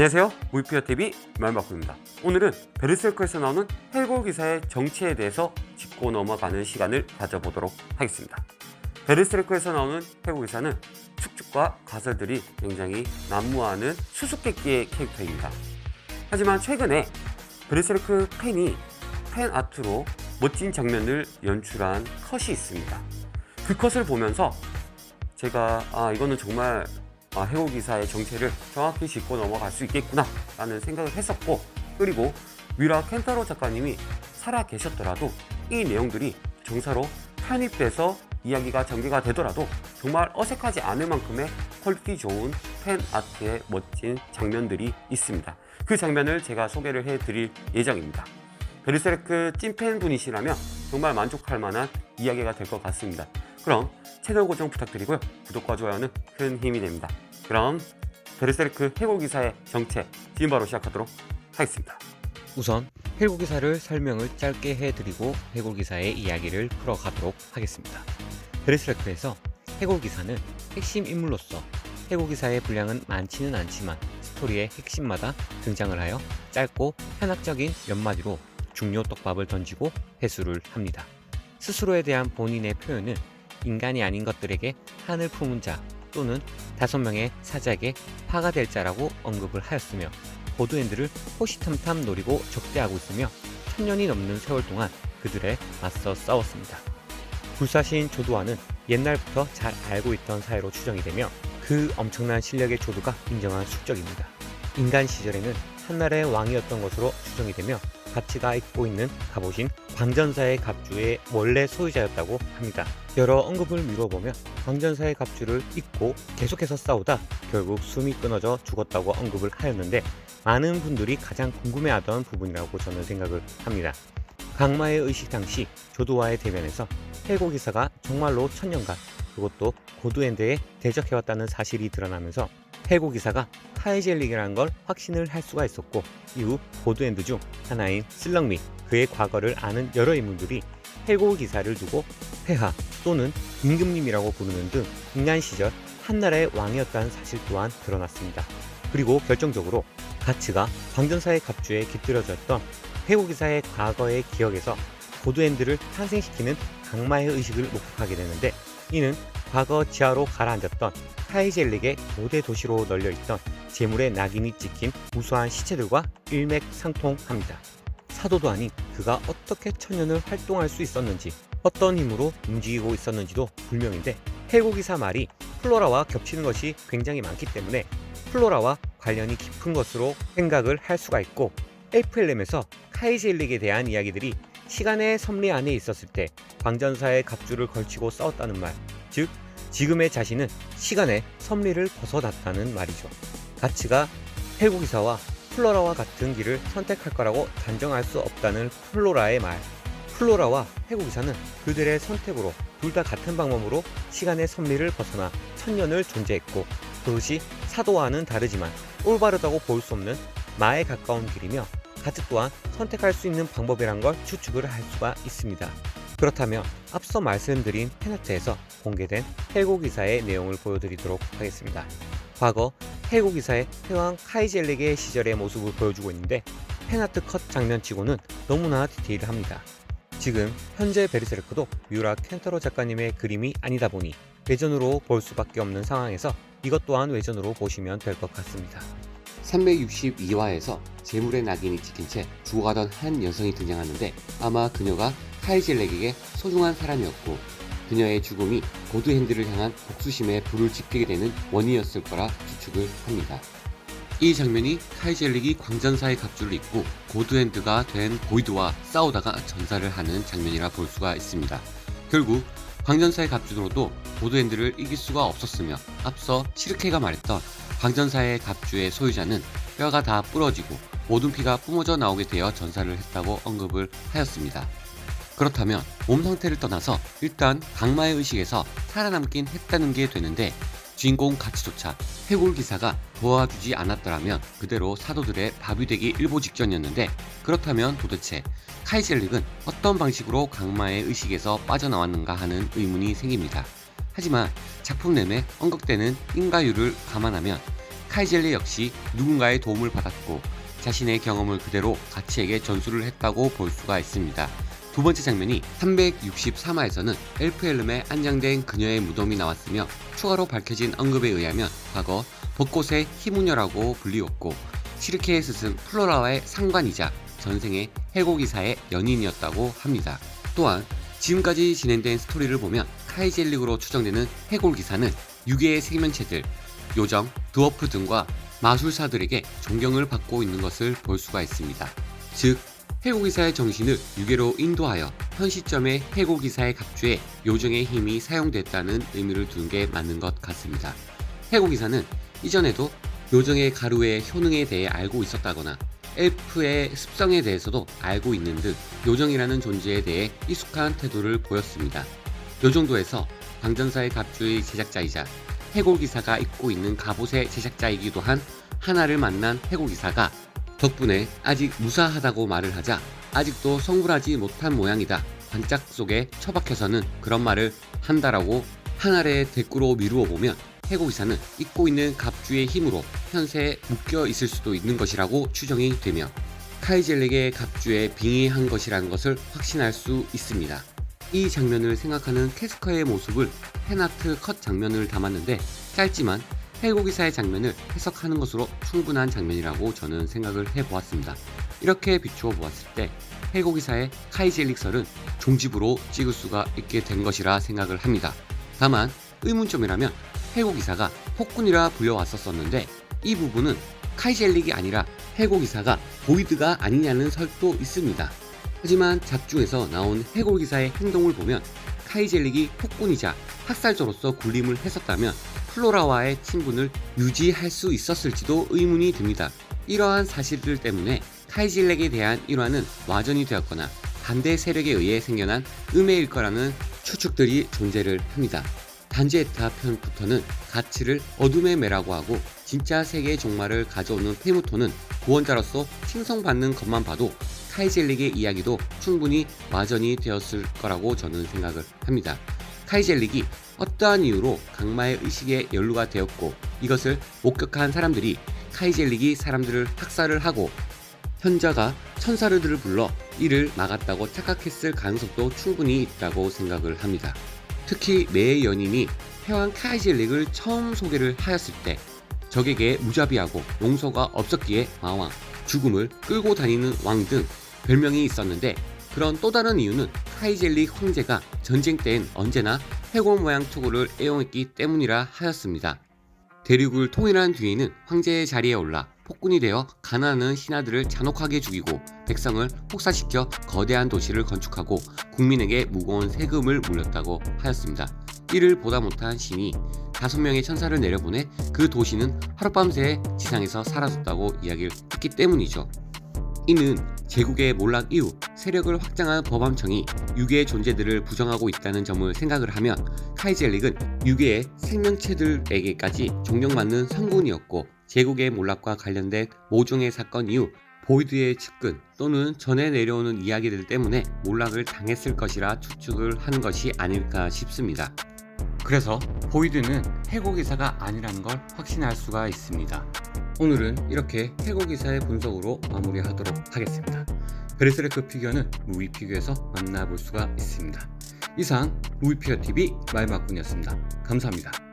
안녕하세요, 무비피어TV 말마쿠입니다. 오늘은 베르세르크에서 나오는 헬고 기사의 정체에 대해서 짚고 넘어가는 시간을 가져보도록 하겠습니다. 베르세르크에서 나오는 헬고 기사는 축축과 가설들이 굉장히 난무하는 수수께끼의 캐릭터입니다. 하지만 최근에 베르세르크 팬이 팬아트로 멋진 장면을 연출한 컷이 있습니다. 그 컷을 보면서 제가 이거는 정말 해고 기사의 정체를 정확히 짚고 넘어갈 수 있겠구나 라는 생각을 했었고, 그리고 위라 켄타로 작가님이 살아 계셨더라도 이 내용들이 정사로 편입돼서 이야기가 전개가 되더라도 정말 어색하지 않을 만큼의 퀄리티 좋은 팬아트의 멋진 장면들이 있습니다. 그 장면을 제가 소개를 해드릴 예정입니다. 베르세르크 찐팬분이시라면 정말 만족할 만한 이야기가 될 것 같습니다. 그럼 채널 고정 부탁드리고요. 구독과 좋아요는 큰 힘이 됩니다. 그럼 베르세르크 해고 기사의 정체 지금 바로 시작하도록 하겠습니다. 우선 해고 기사를 설명을 짧게 해드리고 해고 기사의 이야기를 풀어가도록 하겠습니다. 베르세르크에서 해고 기사는 핵심 인물로서 해고 기사의 분량은 많지는 않지만 스토리의 핵심마다 등장을 하여 짧고 현학적인 몇 마디로 중요 떡밥을 던지고 회수를 합니다. 스스로에 대한 본인의 표현은 인간이 아닌 것들에게 한을 품은 자 또는 5명의 사자에게 파가 될 자라고 언급을 하였으며, 고드핸드를 호시탐탐 노리고 적대하고 있으며 1000년이 넘는 세월 동안 그들에 맞서 싸웠습니다. 불사신 조두와는 옛날부터 잘 알고 있던 사이로 추정이 되며 그 엄청난 실력의 조두가 인정한 숙적입니다. 인간 시절에는 한나라의 왕이었던 것으로 추정이 되며 가치가 입고 있는 갑옷인 광전사의 갑주의 원래 소유자였다고 합니다. 여러 언급을 미뤄보면 광전사의 갑주를 입고 계속해서 싸우다 결국 숨이 끊어져 죽었다고 언급을 하였는데, 많은 분들이 가장 궁금해하던 부분이라고 저는 생각을 합니다. 강마의 의식 당시 조두와의 대면에서 해고 기사가 정말로 1000년간 그것도 고드핸드에 대적해왔다는 사실이 드러나면서 해고 기사가 카이젤릭이라는 걸 확신을 할 수가 있었고, 이후 고드핸드 중 하나인 슬렁 및 그의 과거를 아는 여러 인물들이 해고 기사를 두고 폐하 또는 임금님이라고 부르는 등 인간 시절 한나라의 왕이었다는 사실 또한 드러났습니다. 그리고 결정적으로 가츠가 광전사의 갑주에 깃들여졌던 해고 기사의 과거의 기억에서 고드핸드를 탄생시키는 강마의 의식을 목격하게 되는데, 이는 과거 지하로 가라앉았던 카이젤릭의 고대 도시로 널려있던 재물의 낙인이 찍힌 무수한 시체들과 일맥상통합니다. 사도도 아닌 그가 어떻게 1000년을 활동할 수 있었는지, 어떤 힘으로 움직이고 있었는지도 불명인데, 해고 기사 말이 플로라와 겹치는 것이 굉장히 많기 때문에 플로라와 관련이 깊은 것으로 생각을 할 수가 있고, 엘프엘렘에서 카이젤릭에 대한 이야기들이 시간의 섭리 안에 있었을 때 광전사의 갑주를 걸치고 싸웠다는 말, 즉 지금의 자신은 시간의 섭리를 벗어났다는 말이죠. 가츠가 해고 기사와 플로라와 같은 길을 선택할 거라고 단정할 수 없다는 플로라의 말, 플로라와 해고 기사는 그들의 선택으로 둘 다 같은 방법으로 시간의 섭리를 벗어나 1000년을 존재했고, 그것이 사도와는 다르지만 올바르다고 볼 수 없는 마에 가까운 길이며 가츠 또한 선택할 수 있는 방법이란 걸 추측을 할 수가 있습니다. 그렇다면 앞서 말씀드린 팬아트에서 공개된 해고 기사의 내용을 보여드리도록 하겠습니다. 과거 해고 기사의 태왕 카이젤릭의 시절의 모습을 보여주고 있는데, 팬아트 컷 장면치고는 너무나 디테일합니다. 지금 현재 베르세르크도 뮤라 켄타로 작가님의 그림이 아니다 보니 외전으로 볼 수밖에 없는 상황에서 이것 또한 외전으로 보시면 될 것 같습니다. 362화에서 재물의 낙인이 찍힌 채 죽어가던 한 여성이 등장하는데, 아마 그녀가 카이젤렉에게 소중한 사람이었고 그녀의 죽음이 고드핸드를 향한 복수심에 불을 지피게 되는 원인이었을 거라 추측을 합니다. 이 장면이 카이젤렉이 광전사의 갑주를 입고 고드핸드가 된 보이드와 싸우다가 전사를 하는 장면이라 볼 수가 있습니다. 결국 광전사의 갑주로도 고드핸드를 이길 수가 없었으며, 앞서 시르케가 말했던 광전사의 갑주의 소유자는 뼈가 다 부러지고 모든 피가 뿜어져 나오게 되어 전사를 했다고 언급을 하였습니다. 그렇다면 몸 상태를 떠나서 일단 강마의 의식에서 살아남긴 했다는 게 되는데, 주인공 가츠조차 해골 기사가 도와주지 않았더라면 그대로 사도들의 밥이 되기 일보 직전이었는데, 그렇다면 도대체 카이젤릭은 어떤 방식으로 강마의 의식에서 빠져나왔는가 하는 의문이 생깁니다. 하지만 작품 내내 언급되는 인가율을 감안하면 카이젤리 역시 누군가의 도움을 받았고 자신의 경험을 그대로 가치에게 전수를 했다고 볼 수가 있습니다. 두 번째 장면이 363화에서는 엘프 헬름에 안장된 그녀의 무덤이 나왔으며 추가로 밝혀진 언급에 의하면 과거 벚꽃의 희무녀라고 불리웠고 시르케의 스승 플로라와의 상관이자 전생의 해골기사의 연인이었다고 합니다. 또한 지금까지 진행된 스토리를 보면 카이젤릭으로 추정되는 해골기사는 유괴의 생명체들, 요정, 드워프 등과 마술사들에게 존경을 받고 있는 것을 볼 수가 있습니다. 즉 해골기사의 정신을 유괴로 인도하여 현 시점의 해골기사의 갑주에 요정의 힘이 사용됐다는 의미를 두는 게 맞는 것 같습니다. 해골기사는 이전에도 요정의 가루의 효능에 대해 알고 있었다거나 엘프의 습성에 대해서도 알고 있는 듯 요정이라는 존재에 대해 익숙한 태도를 보였습니다. 요정도에서 광전사의 갑주의 제작자이자 해골기사가 입고 있는 갑옷의 제작자이기도 한 하나를 만난 해골기사가 덕분에 아직 무사하다고 말을 하자 아직도 성불하지 못한 모양이다. 관짝 속에 처박혀서는 그런 말을 한다라고 하나의 대꾸로 미루어 보면 해골기사는 입고 있는 갑주의 힘으로 현세에 묶여 있을 수도 있는 것이라고 추정이 되며 카이젤릭의 갑주에 빙의한 것이라는 것을 확신할 수 있습니다. 이 장면을 생각하는 캐스커의 모습을 팬아트 컷 장면을 담았는데 짧지만 해골기사의 장면을 해석하는 것으로 충분한 장면이라고 저는 생각을 해보았습니다. 이렇게 비추어 보았을 때 해골기사의 카이젤릭설은 종집으로 찍을 수가 있게 된 것이라 생각을 합니다. 다만 의문점이라면 해골기사가 폭군이라 불려왔었는데 이 부분은 카이젤릭이 아니라 해골기사가 보이드가 아니냐는 설도 있습니다. 하지만 작중에서 나온 해골기사의 행동을 보면 카이젤릭이 폭군이자 학살자로서 군림을 했었다면 플로라와의 친분을 유지할 수 있었을지도 의문이 듭니다. 이러한 사실들 때문에 카이젤릭에 대한 일화는 와전이 되었거나 반대 세력에 의해 생겨난 음해일 거라는 추측들이 존재를 합니다. 단지에타 편부터는 가치를 어둠의 매라고 하고 진짜 세계의 종말을 가져오는 페무토는 구원자로서 칭송받는 것만 봐도 카이젤릭의 이야기도 충분히 와전이 되었을 거라고 저는 생각을 합니다. 카이젤릭이 어떠한 이유로 강마의 의식에 연루가 되었고 이것을 목격한 사람들이 카이젤릭이 사람들을 학살을 하고 현자가 천사르들을 불러 이를 막았다고 착각했을 가능성도 충분히 있다고 생각을 합니다. 특히 매의 연인이 패왕 카이젤릭을 처음 소개를 하였을 때 적에게 무자비하고 용서가 없었기에 마왕, 죽음을 끌고 다니는 왕 등 별명이 있었는데 그런 또 다른 이유는 카이젤릭 황제가 전쟁 때엔 언제나 해골 모양 투구를 애용했기 때문이라 하였습니다. 대륙을 통일한 뒤에는 황제의 자리에 올라 폭군이 되어 가난한 신하들을 잔혹하게 죽이고 백성을 폭사시켜 거대한 도시를 건축하고 국민에게 무거운 세금을 물렸다고 하였습니다. 이를 보다 못한 신이 5명의 천사를 내려보내 그 도시는 하룻밤새 지상에서 사라졌다고 이야기를 했기 때문이죠. 이는 제국의 몰락 이후 세력을 확장한 법암청이 유괴의 존재들을 부정하고 있다는 점을 생각을 하면 카이젤릭은 유괴의 생명체들에게까지 존경받는 성군이었고 제국의 몰락과 관련된 모종의 사건 이후 보이드의 측근 또는 전해 내려오는 이야기들 때문에 몰락을 당했을 것이라 추측을 한 것이 아닐까 싶습니다. 그래서 보이드는 해골기사가 아니라는 걸 확신할 수가 있습니다. 오늘은 이렇게 해골기사의 분석으로 마무리하도록 하겠습니다. 베르세르크 피규어는 루이피규어에서 만나볼 수가 있습니다. 이상 루이피규어TV 말마꾼이었습니다. 감사합니다.